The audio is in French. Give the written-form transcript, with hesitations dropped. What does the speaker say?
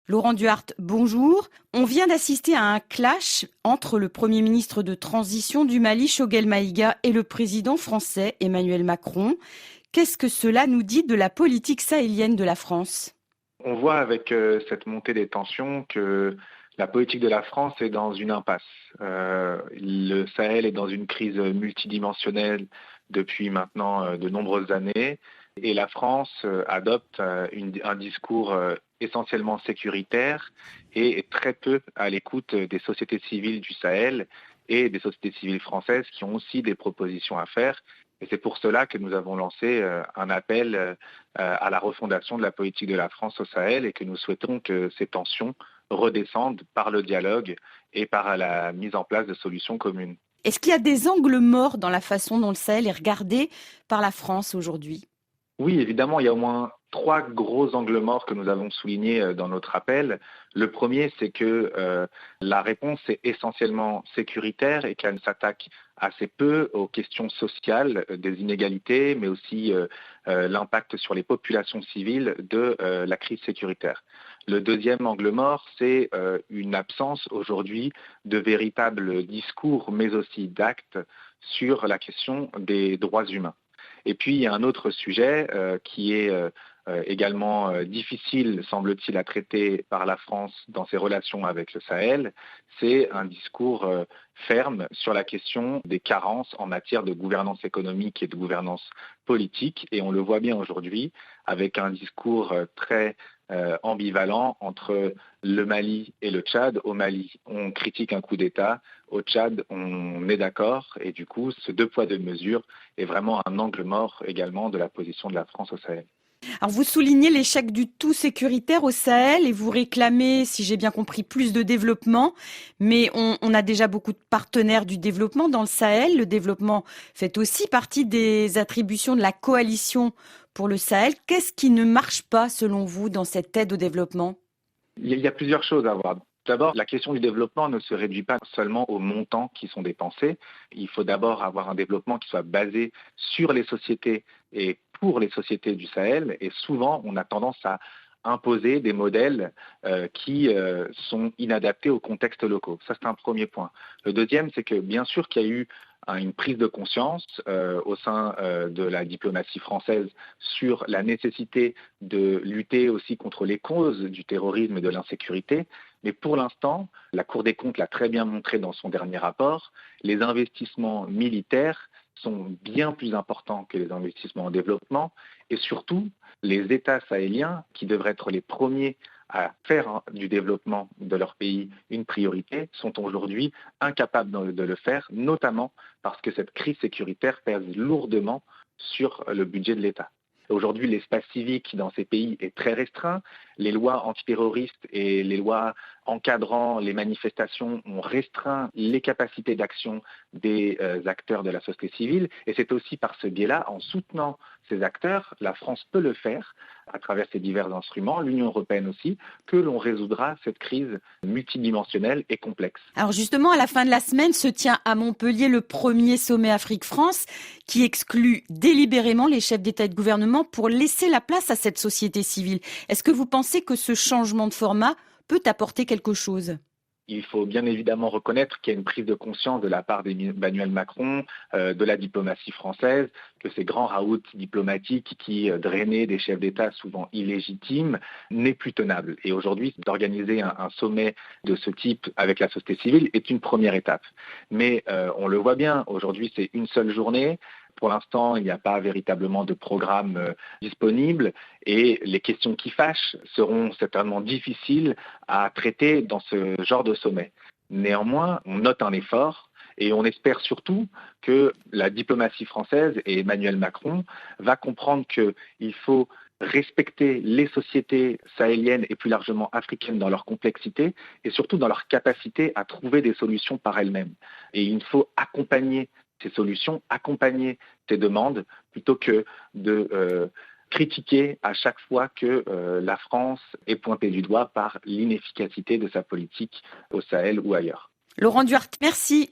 Laurent Duarte, bonjour. On vient d'assister à un clash entre le Premier ministre de transition du Mali, Choguel Maïga, et le président français, Emmanuel Macron. Qu'est-ce que cela nous dit de la politique sahélienne de la France ? On voit avec cette montée des tensions que la politique de la France est dans une impasse. Le Sahel est dans une crise multidimensionnelle depuis maintenant de nombreuses années et la France adopte un discours essentiellement sécuritaire et est très peu à l'écoute des sociétés civiles du Sahel et des sociétés civiles françaises qui ont aussi des propositions à faire. Et c'est pour cela que nous avons lancé un appel à la refondation de la politique de la France au Sahel et que nous souhaitons que ces tensions redescendent par le dialogue et par la mise en place de solutions communes. Est-ce qu'il y a des angles morts dans la façon dont le Sahel est regardé par la France aujourd'hui ? Oui, évidemment, il y a au moins 3 gros angles morts que nous avons soulignés dans notre appel. Le premier, c'est que la réponse est essentiellement sécuritaire et qu'elle s'attaque assez peu aux questions sociales des inégalités, mais aussi l'impact sur les populations civiles de la crise sécuritaire. Le deuxième angle mort, c'est une absence aujourd'hui de véritables discours, mais aussi d'actes sur la question des droits humains. Et puis, il y a un autre sujet qui est également difficile, semble-t-il, à traiter par la France dans ses relations avec le Sahel, c'est un discours ferme sur la question des carences en matière de gouvernance économique et de gouvernance politique. Et on le voit bien aujourd'hui avec un discours très ambivalent entre le Mali et le Tchad. Au Mali, on critique un coup d'État. Au Tchad, on est d'accord. Et du coup, ce 2 poids 2 mesures est vraiment un angle mort également de la position de la France au Sahel. Alors vous soulignez l'échec du tout sécuritaire au Sahel et vous réclamez, si j'ai bien compris, plus de développement. Mais on a déjà beaucoup de partenaires du développement dans le Sahel. Le développement fait aussi partie des attributions de la coalition pour le Sahel. Qu'est-ce qui ne marche pas selon vous dans cette aide au développement ? Il y a plusieurs choses à voir. D'abord, la question du développement ne se réduit pas seulement aux montants qui sont dépensés. Il faut d'abord avoir un développement qui soit basé sur les sociétés et pour les sociétés du Sahel. Et souvent, on a tendance à imposer des modèles qui sont inadaptés aux contextes locaux. Ça, c'est un premier point. Le deuxième, c'est que bien sûr qu'il y a eu une prise de conscience au sein de la diplomatie française sur la nécessité de lutter aussi contre les causes du terrorisme et de l'insécurité. Mais pour l'instant, la Cour des comptes l'a très bien montré dans son dernier rapport, les investissements militaires sont bien plus importants que les investissements en développement et surtout, les États sahéliens, qui devraient être les premiers à faire du développement de leur pays une priorité, sont aujourd'hui incapables de le faire, notamment parce que cette crise sécuritaire pèse lourdement sur le budget de l'État. Aujourd'hui, l'espace civique dans ces pays est très restreint. Les lois antiterroristes et les lois encadrant les manifestations ont restreint les capacités d'action des acteurs de la société civile. Et c'est aussi par ce biais-là, en soutenant ces acteurs, la France peut le faire à travers ses divers instruments, l'Union européenne aussi, que l'on résoudra cette crise multidimensionnelle et complexe. Alors justement, à la fin de la semaine se tient à Montpellier le premier sommet Afrique-France qui exclut délibérément les chefs d'État et de gouvernement pour laisser la place à cette société civile. Est-ce que vous pensez que ce changement de format peut apporter quelque chose ? Il faut bien évidemment reconnaître qu'il y a une prise de conscience de la part d'Emmanuel Macron, de la diplomatie française, que ces grands raouts diplomatiques qui drainaient des chefs d'État souvent illégitimes n'est plus tenable. Et aujourd'hui, d'organiser un sommet de ce type avec la société civile est une première étape. Mais on le voit bien, aujourd'hui c'est une seule journée. Pour l'instant, il n'y a pas véritablement de programme disponible et les questions qui fâchent seront certainement difficiles à traiter dans ce genre de sommet. Néanmoins, on note un effort et on espère surtout que la diplomatie française et Emmanuel Macron va comprendre qu'il faut respecter les sociétés sahéliennes et plus largement africaines dans leur complexité et surtout dans leur capacité à trouver des solutions par elles-mêmes. Et il faut accompagner ces solutions, accompagner ces demandes, plutôt que de critiquer à chaque fois que la France est pointée du doigt par l'inefficacité de sa politique au Sahel ou ailleurs. Laurent Duarte, merci.